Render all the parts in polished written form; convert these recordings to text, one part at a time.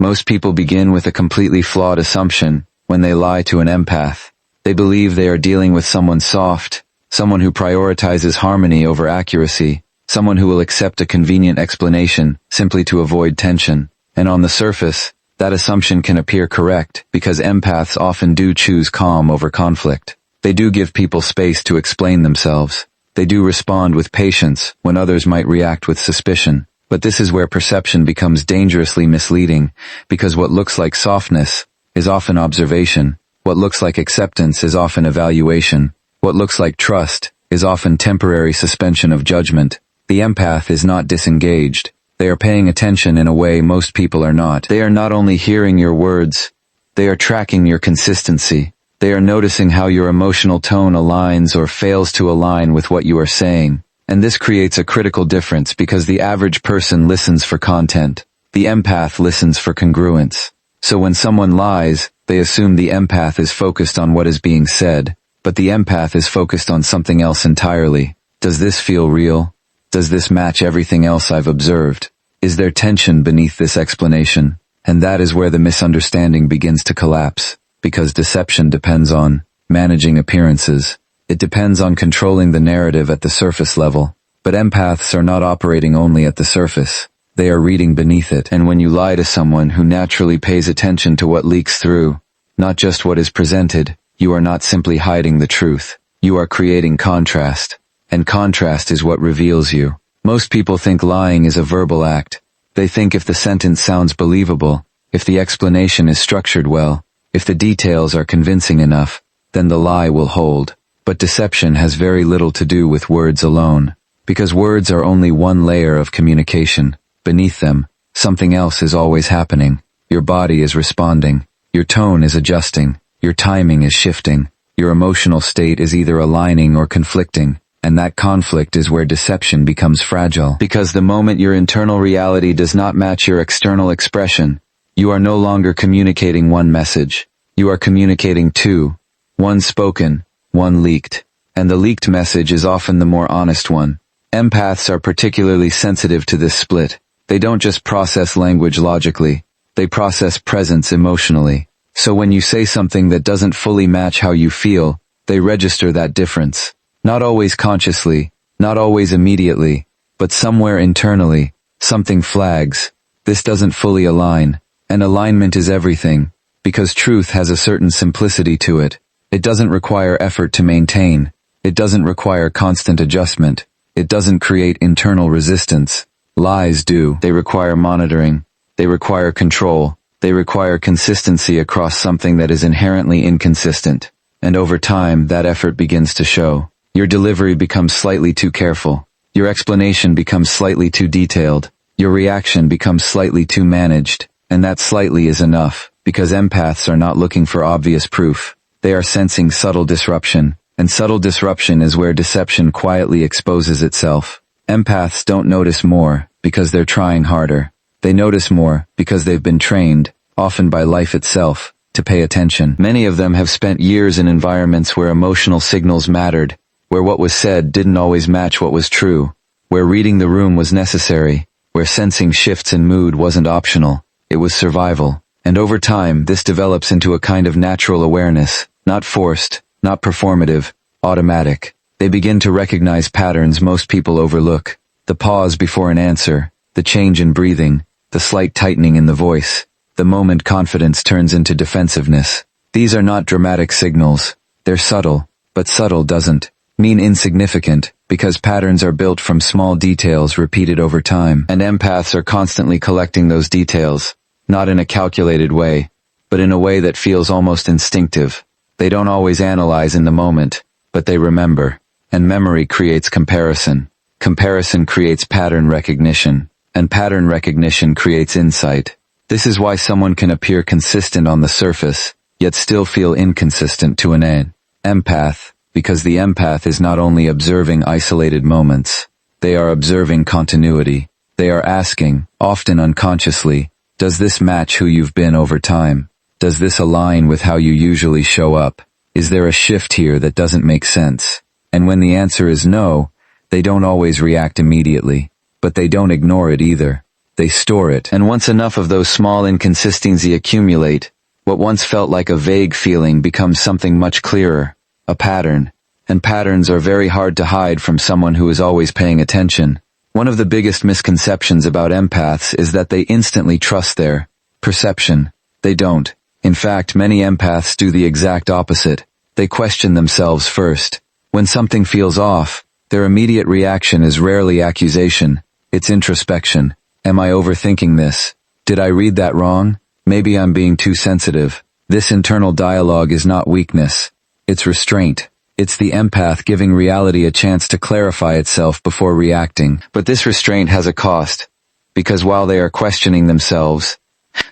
Most people begin with a completely flawed assumption when they lie to an empath. They believe they are dealing with someone soft, someone who prioritizes harmony over accuracy, someone who will accept a convenient explanation simply to avoid tension. And on the surface, that assumption can appear correct because empaths often do choose calm over conflict. They do give people space to explain themselves. They do respond with patience when others might react with suspicion. But this is where perception becomes dangerously misleading, because what looks like softness is often observation. What looks like acceptance is often evaluation. What looks like trust is often temporary suspension of judgment. The empath is not disengaged. They are paying attention in a way most people are not. They are not only hearing your words, they are tracking your consistency. They are noticing how your emotional tone aligns or fails to align with what you are saying. And this creates a critical difference because the average person listens for content. The empath listens for congruence. So when someone lies, they assume the empath is focused on what is being said, but the empath is focused on something else entirely. Does this feel real? Does this match everything else I've observed? Is there tension beneath this explanation? And that is where the misunderstanding begins to collapse, because deception depends on managing appearances. It depends on controlling the narrative at the surface level. But empaths are not operating only at the surface. They are reading beneath it. And when you lie to someone who naturally pays attention to what leaks through, not just what is presented, you are not simply hiding the truth. You are creating contrast. And contrast is what reveals you. Most people think lying is a verbal act. They think if the sentence sounds believable, if the explanation is structured well, if the details are convincing enough, then the lie will hold. But deception has very little to do with words alone, because words are only one layer of communication. Beneath them, something else is always happening. Your body is responding. Your tone is adjusting. Your timing is shifting. Your emotional state is either aligning or conflicting. And that conflict is where deception becomes fragile. Because the moment your internal reality does not match your external expression, you are no longer communicating one message. You are communicating two. One spoken, one leaked. And the leaked message is often the more honest one. Empaths are particularly sensitive to this split. They don't just process language logically. They process presence emotionally. So when you say something that doesn't fully match how you feel, they register that difference. Not always consciously, not always immediately, but somewhere internally, something flags. This doesn't fully align. And alignment is everything, because truth has a certain simplicity to it. It doesn't require effort to maintain. It doesn't require constant adjustment. It doesn't create internal resistance. Lies do. They require monitoring. They require control. They require consistency across something that is inherently inconsistent. And over time, that effort begins to show. Your delivery becomes slightly too careful. Your explanation becomes slightly too detailed. Your reaction becomes slightly too managed. And that slightly is enough, because empaths are not looking for obvious proof. They are sensing subtle disruption, and subtle disruption is where deception quietly exposes itself. Empaths don't notice more because they're trying harder. They notice more because they've been trained, often by life itself, to pay attention. Many of them have spent years in environments where emotional signals mattered, where what was said didn't always match what was true, where reading the room was necessary, where sensing shifts in mood wasn't optional. It was survival. And over time, this develops into a kind of natural awareness, not forced, not performative, automatic. They begin to recognize patterns most people overlook. The pause before an answer, the change in breathing, the slight tightening in the voice, the moment confidence turns into defensiveness. These are not dramatic signals. They're subtle, but subtle doesn't mean insignificant, because patterns are built from small details repeated over time. And empaths are constantly collecting those details, not in a calculated way, but in a way that feels almost instinctive. They don't always analyze in the moment, but they remember. And memory creates comparison. Comparison creates pattern recognition. And pattern recognition creates insight. This is why someone can appear consistent on the surface, yet still feel inconsistent to an empath, because the empath is not only observing isolated moments, they are observing continuity. They are asking, often unconsciously, does this match who you've been over time? Does this align with how you usually show up? Is there a shift here that doesn't make sense? And when the answer is no, they don't always react immediately, but they don't ignore it either. they store it. And once enough of those small inconsistencies accumulate, what once felt like a vague feeling becomes something much clearer, a pattern. And patterns are very hard to hide from someone who is always paying attention. One of the biggest misconceptions about empaths is that they instantly trust their perception. They don't. In fact, many empaths do the exact opposite. They question themselves first. When something feels off, their immediate reaction is rarely accusation. It's introspection. Am I overthinking this? Did I read that wrong? Maybe I'm being too sensitive. This internal dialogue is not weakness. It's restraint. It's the empath giving reality a chance to clarify itself before reacting. But this restraint has a cost, because while they are questioning themselves,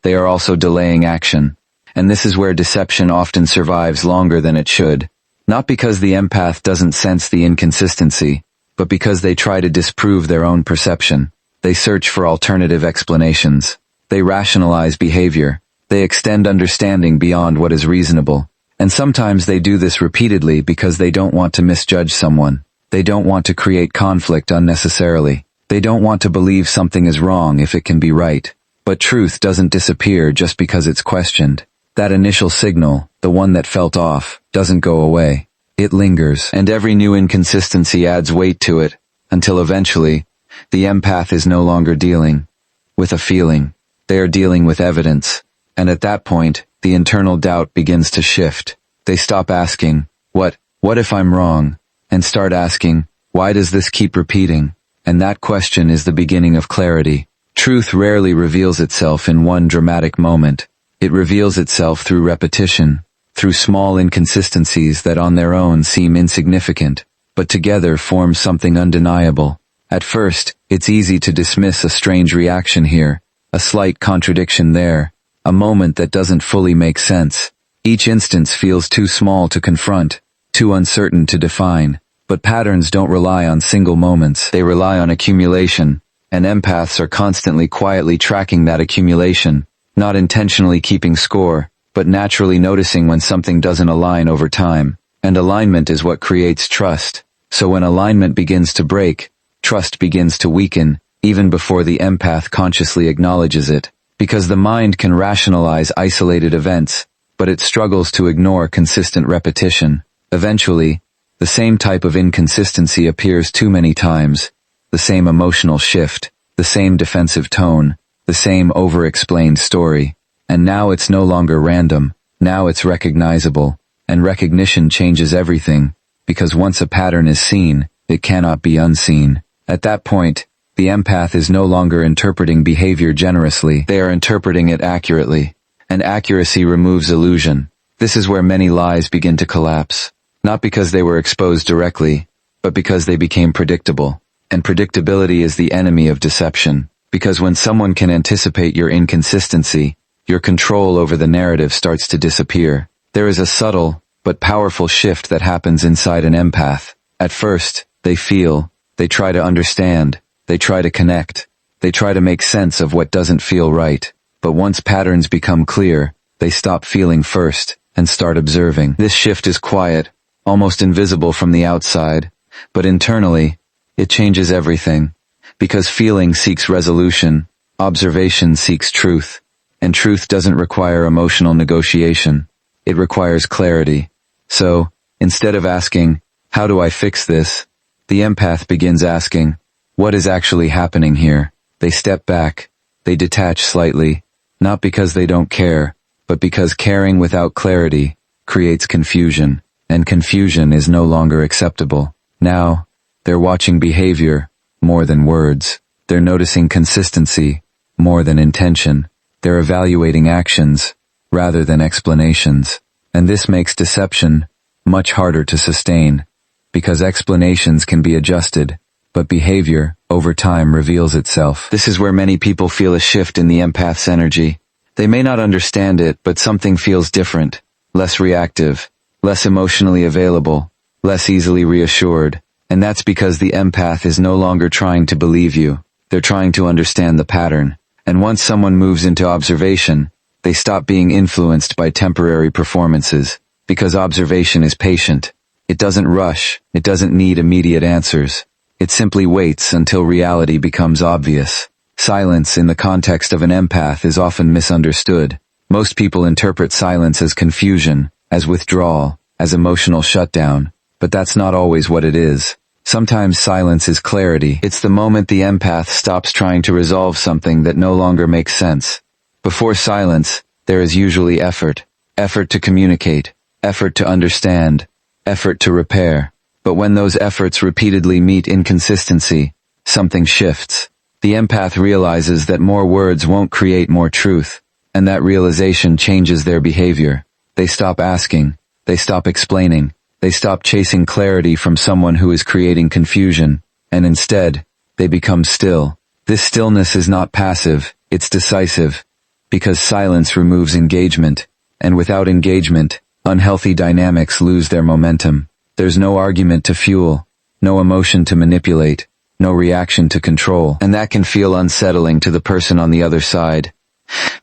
they are also delaying action. And this is where deception often survives longer than it should. Not because the empath doesn't sense the inconsistency, but because they try to disprove their own perception. They search for alternative explanations. They rationalize behavior. They extend understanding beyond what is reasonable. And sometimes they do this repeatedly because they don't want to misjudge someone. They don't want to create conflict unnecessarily. They don't want to believe something is wrong if it can be right. But truth doesn't disappear just because it's questioned. That initial signal, the one that felt off, doesn't go away. It lingers, and every new inconsistency adds weight to it, until eventually, the empath is no longer dealing with a feeling. They are dealing with evidence. And at that point, the internal doubt begins to shift. They stop asking, what if I'm wrong? And start asking, why does this keep repeating? And that question is the beginning of clarity. Truth rarely reveals itself in one dramatic moment. It reveals itself through repetition, through small inconsistencies that on their own seem insignificant, but together form something undeniable. At first, it's easy to dismiss a strange reaction here, a slight contradiction there, a moment that doesn't fully make sense. Each instance feels too small to confront, too uncertain to define. But patterns don't rely on single moments, they rely on accumulation, and empaths are constantly quietly tracking that accumulation, not intentionally keeping score, but naturally noticing when something doesn't align over time. And alignment is what creates trust. So when alignment begins to break, trust begins to weaken, even before the empath consciously acknowledges it. Because the mind can rationalize isolated events, but it struggles to ignore consistent repetition. Eventually, the same type of inconsistency appears too many times, the same emotional shift, the same defensive tone, the same over-explained story. And now it's no longer random, now it's recognizable, and recognition changes everything, because once a pattern is seen, it cannot be unseen. At that point, the empath is no longer interpreting behavior generously, they are interpreting it accurately. And accuracy removes illusion. This is where many lies begin to collapse. Not because they were exposed directly, but because they became predictable. And predictability is the enemy of deception. Because when someone can anticipate your inconsistency, your control over the narrative starts to disappear. There is a subtle, but powerful shift that happens inside an empath. At first, they feel, they try to understand, they try to connect, they try to make sense of what doesn't feel right. But once patterns become clear, they stop feeling first and start observing. This shift is quiet, almost invisible from the outside, but internally, it changes everything. Because feeling seeks resolution, observation seeks truth, and truth doesn't require emotional negotiation. It requires clarity. So, instead of asking, how do I fix this? The empath begins asking, what is actually happening here? They step back, they detach slightly, not because they don't care, but because caring without clarity creates confusion, and confusion is no longer acceptable. Now, they're watching behavior more than words. They're noticing consistency more than intention. They're evaluating actions rather than explanations. And this makes deception much harder to sustain, because explanations can be adjusted, but behavior, over time, reveals itself. This is where many people feel a shift in the empath's energy. They may not understand it, but something feels different, less reactive, less emotionally available, less easily reassured. And that's because the empath is no longer trying to believe you. They're trying to understand the pattern. And once someone moves into observation, they stop being influenced by temporary performances, because observation is patient. It doesn't rush. It doesn't need immediate answers. It simply waits until reality becomes obvious. Silence in the context of an empath is often misunderstood. Most people interpret silence as confusion, as withdrawal, as emotional shutdown, but that's not always what it is. Sometimes silence is clarity. It's the moment the empath stops trying to resolve something that no longer makes sense. Before silence, there is usually effort. Effort to communicate, effort to understand, effort to repair. But when those efforts repeatedly meet inconsistency, something shifts. The empath realizes that more words won't create more truth, and that realization changes their behavior. They stop asking, they stop explaining, they stop chasing clarity from someone who is creating confusion, and instead, they become still. This stillness is not passive, it's decisive, because silence removes engagement, and without engagement, unhealthy dynamics lose their momentum. There's no argument to fuel, no emotion to manipulate, no reaction to control, and that can feel unsettling to the person on the other side,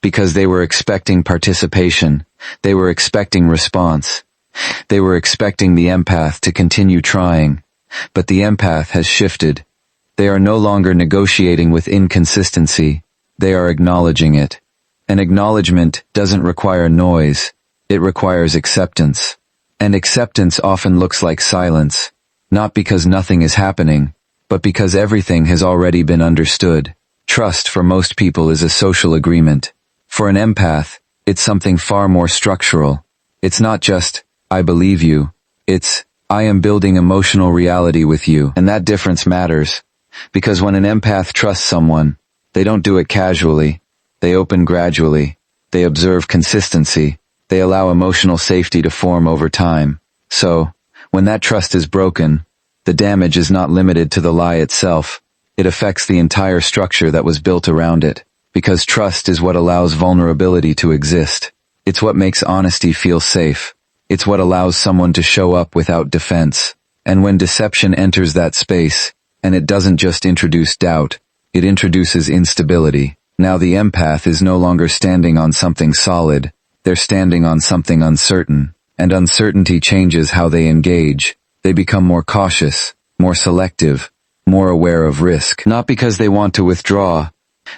because they were expecting participation, they were expecting response, they were expecting the empath to continue trying, but the empath has shifted. They are no longer negotiating with inconsistency, they are acknowledging it. An acknowledgement doesn't require noise, it requires acceptance. And acceptance often looks like silence, not because nothing is happening, but because everything has already been understood. Trust for most people is a social agreement. For an empath, it's something far more structural. It's not just, I believe you. It's, I am building emotional reality with you. And that difference matters. Because when an empath trusts someone, they don't do it casually. They open gradually. They observe consistency. They allow emotional safety to form over time. So, when that trust is broken, the damage is not limited to the lie itself. It affects the entire structure that was built around it. Because trust is what allows vulnerability to exist. It's what makes honesty feel safe. It's what allows someone to show up without defense. And when deception enters that space, and it doesn't just introduce doubt, it introduces instability. Now the empath is no longer standing on something solid, they're standing on something uncertain, and uncertainty changes how they engage. They become more cautious, more selective, more aware of risk. Not because they want to withdraw,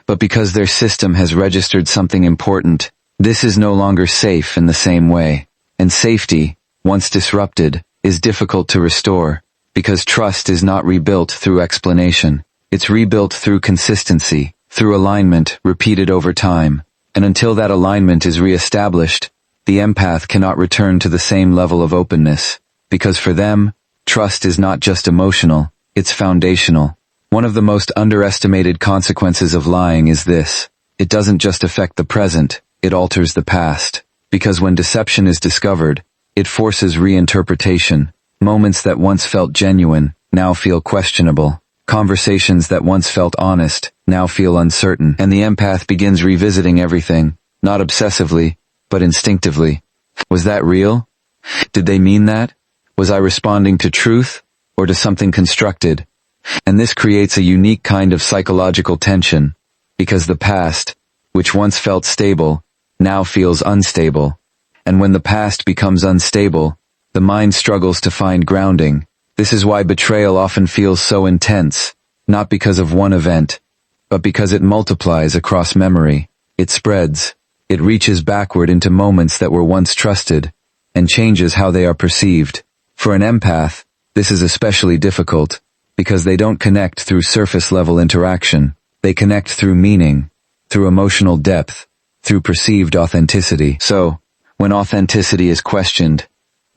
but because their system has registered something important. This is no longer safe in the same way. And safety, once disrupted, is difficult to restore, because trust is not rebuilt through explanation. It's rebuilt through consistency, through alignment repeated over time. And until that alignment is reestablished, the empath cannot return to the same level of openness, because for them, trust is not just emotional, it's foundational. One of the most underestimated consequences of lying is this. It doesn't just affect the present, it alters the past. Because when deception is discovered, it forces reinterpretation. Moments that once felt genuine now feel questionable. Conversations that once felt honest now feel uncertain. And the empath begins revisiting everything, not obsessively, but instinctively. Was that real? Did they mean that? Was I responding to truth, or to something constructed? And this creates a unique kind of psychological tension, because the past, which once felt stable, now feels unstable. And when the past becomes unstable, the mind struggles to find grounding. This is why betrayal often feels so intense, not because of one event, but because it multiplies across memory. It spreads. It reaches backward into moments that were once trusted, and changes how they are perceived. For an empath, this is especially difficult, because they don't connect through surface-level interaction. They connect through meaning, through emotional depth, through perceived authenticity. So, when authenticity is questioned,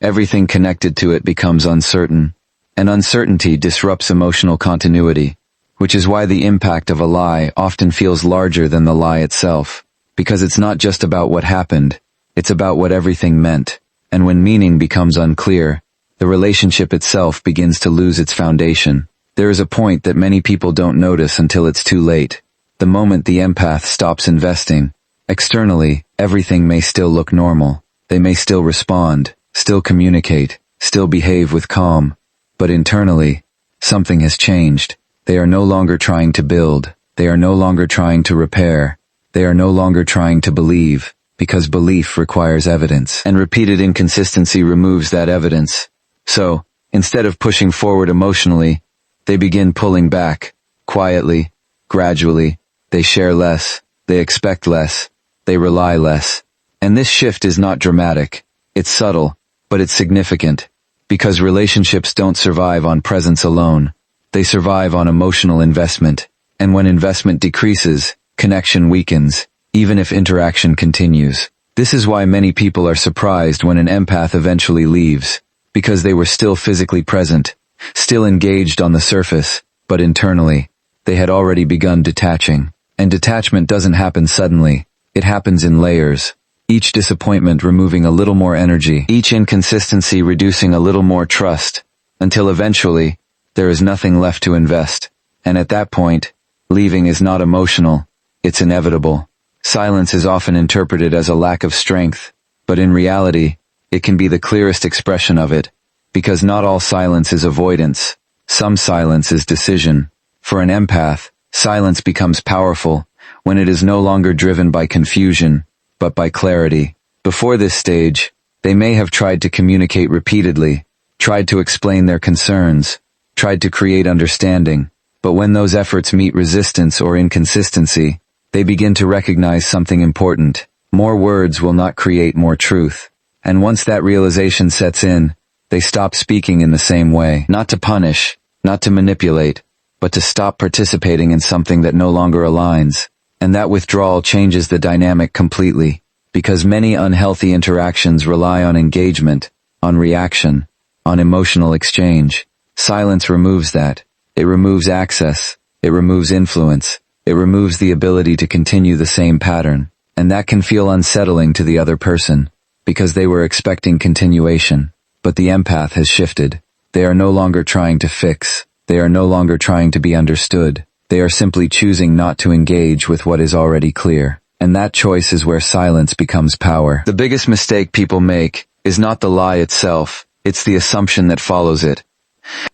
everything connected to it becomes uncertain, and uncertainty disrupts emotional continuity, which is why the impact of a lie often feels larger than the lie itself, because it's not just about what happened, it's about what everything meant. And when meaning becomes unclear, the relationship itself begins to lose its foundation. There is a point that many people don't notice until it's too late. The moment the empath stops investing. Externally, everything may still look normal. They may still respond, still communicate, still behave with calm. But internally, something has changed. They are no longer trying to build. They are no longer trying to repair. They are no longer trying to believe, because belief requires evidence, and repeated inconsistency removes that evidence. So, instead of pushing forward emotionally, they begin pulling back, quietly, gradually. They share less, they expect less, they rely less. And this shift is not dramatic. It's subtle, but it's significant. Because relationships don't survive on presence alone. They survive on emotional investment. And when investment decreases, connection weakens, even if interaction continues. This is why many people are surprised when an empath eventually leaves. Because they were still physically present, still engaged on the surface, but internally, they had already begun detaching. And detachment doesn't happen suddenly. It happens in layers. Each disappointment removing a little more energy, each inconsistency reducing a little more trust, until eventually, there is nothing left to invest. And at that point, leaving is not emotional, it's inevitable. Silence is often interpreted as a lack of strength, but in reality, it can be the clearest expression of it, because not all silence is avoidance. Some silence is decision. For an empath, silence becomes powerful when it is no longer driven by confusion, but by clarity. Before this stage, they may have tried to communicate repeatedly, tried to explain their concerns, tried to create understanding, but when those efforts meet resistance or inconsistency, they begin to recognize something important. More words will not create more truth. And once that realization sets in, they stop speaking in the same way. Not to punish, not to manipulate, but to stop participating in something that no longer aligns. And that withdrawal changes the dynamic completely, because many unhealthy interactions rely on engagement, on reaction, on emotional exchange. Silence removes that. It removes access. It removes influence. It removes the ability to continue the same pattern. And that can feel unsettling to the other person, because they were expecting continuation. But the empath has shifted. They are no longer trying to fix. They are no longer trying to be understood. They are simply choosing not to engage with what is already clear. And that choice is where silence becomes power. The biggest mistake people make is not the lie itself, it's the assumption that follows it.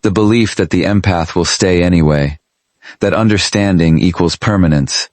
The belief that the empath will stay anyway. That understanding equals permanence.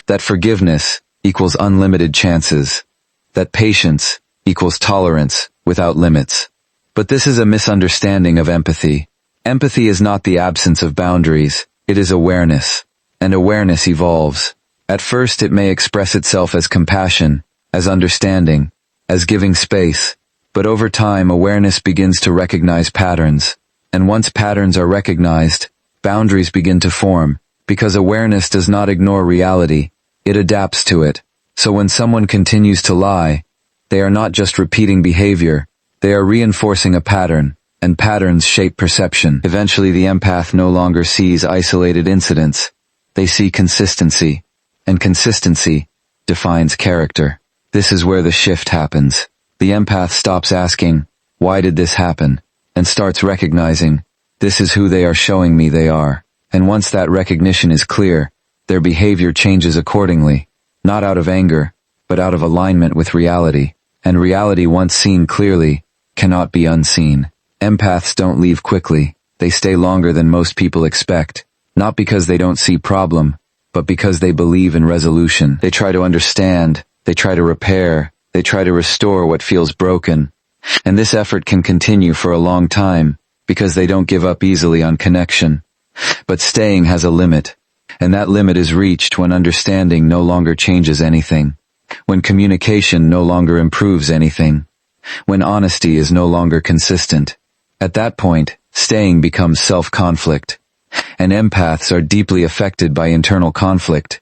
That forgiveness equals unlimited chances. That patience equals tolerance without limits. But this is a misunderstanding of empathy. Empathy is not the absence of boundaries. It is awareness, and awareness evolves. At first it may express itself as compassion, as understanding, as giving space, but over time awareness begins to recognize patterns, and once patterns are recognized, boundaries begin to form, because awareness does not ignore reality, it adapts to it. So when someone continues to lie, they are not just repeating behavior, they are reinforcing a pattern. And patterns shape perception. Eventually the empath no longer sees isolated incidents. They see consistency. And consistency defines character. This is where the shift happens. The empath stops asking, "Why did this happen?" and starts recognizing, "This is who they are showing me they are." And once that recognition is clear, their behavior changes accordingly. Not out of anger, but out of alignment with reality. And reality once seen clearly cannot be unseen. Empaths don't leave quickly. They stay longer than most people expect. Not because they don't see problem, but because they believe in resolution. They try to understand, they try to repair, they try to restore what feels broken. And this effort can continue for a long time, because they don't give up easily on connection. But staying has a limit, and that limit is reached when understanding no longer changes anything, when communication no longer improves anything, when honesty is no longer consistent. At that point, staying becomes self-conflict. And empaths are deeply affected by internal conflict,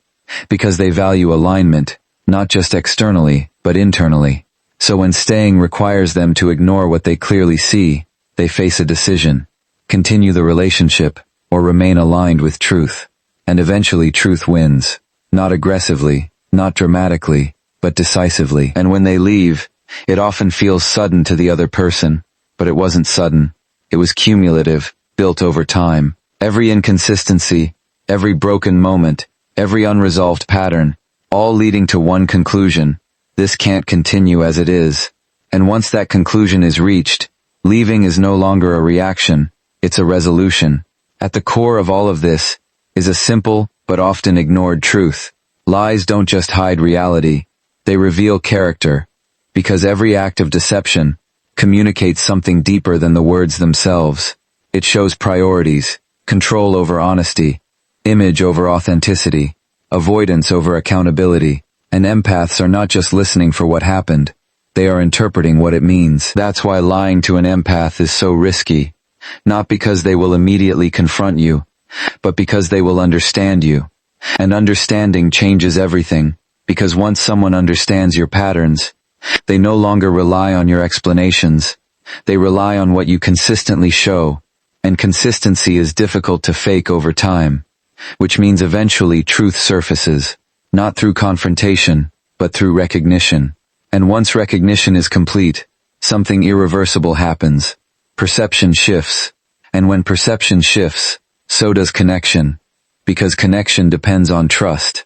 because they value alignment, not just externally, but internally. So when staying requires them to ignore what they clearly see, they face a decision: continue the relationship, or remain aligned with truth. And eventually truth wins. Not aggressively, not dramatically, but decisively. And when they leave, it often feels sudden to the other person. But it wasn't sudden. It was cumulative, built over time. Every inconsistency, every broken moment, every unresolved pattern, all leading to one conclusion: this can't continue as it is. And once that conclusion is reached, leaving is no longer a reaction, it's a resolution. At the core of all of this is a simple, but often ignored truth. Lies don't just hide reality, they reveal character. Because every act of deception communicates something deeper than the words themselves. It shows priorities, control over honesty, image over authenticity, avoidance over accountability, and empaths are not just listening for what happened, they are interpreting what it means. That's why lying to an empath is so risky, not because they will immediately confront you, but because they will understand you. And understanding changes everything, because once someone understands your patterns, they no longer rely on your explanations. They rely on what you consistently show, and consistency is difficult to fake over time, which means eventually truth surfaces, not through confrontation, but through recognition. And once recognition is complete, something irreversible happens. Perception shifts. And when perception shifts, so does connection, because connection depends on trust,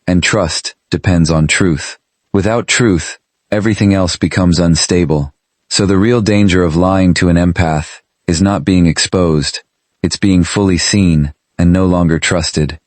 and trust depends on truth. Without truth, everything else becomes unstable. So the real danger of lying to an empath is not being exposed, it's being fully seen and no longer trusted.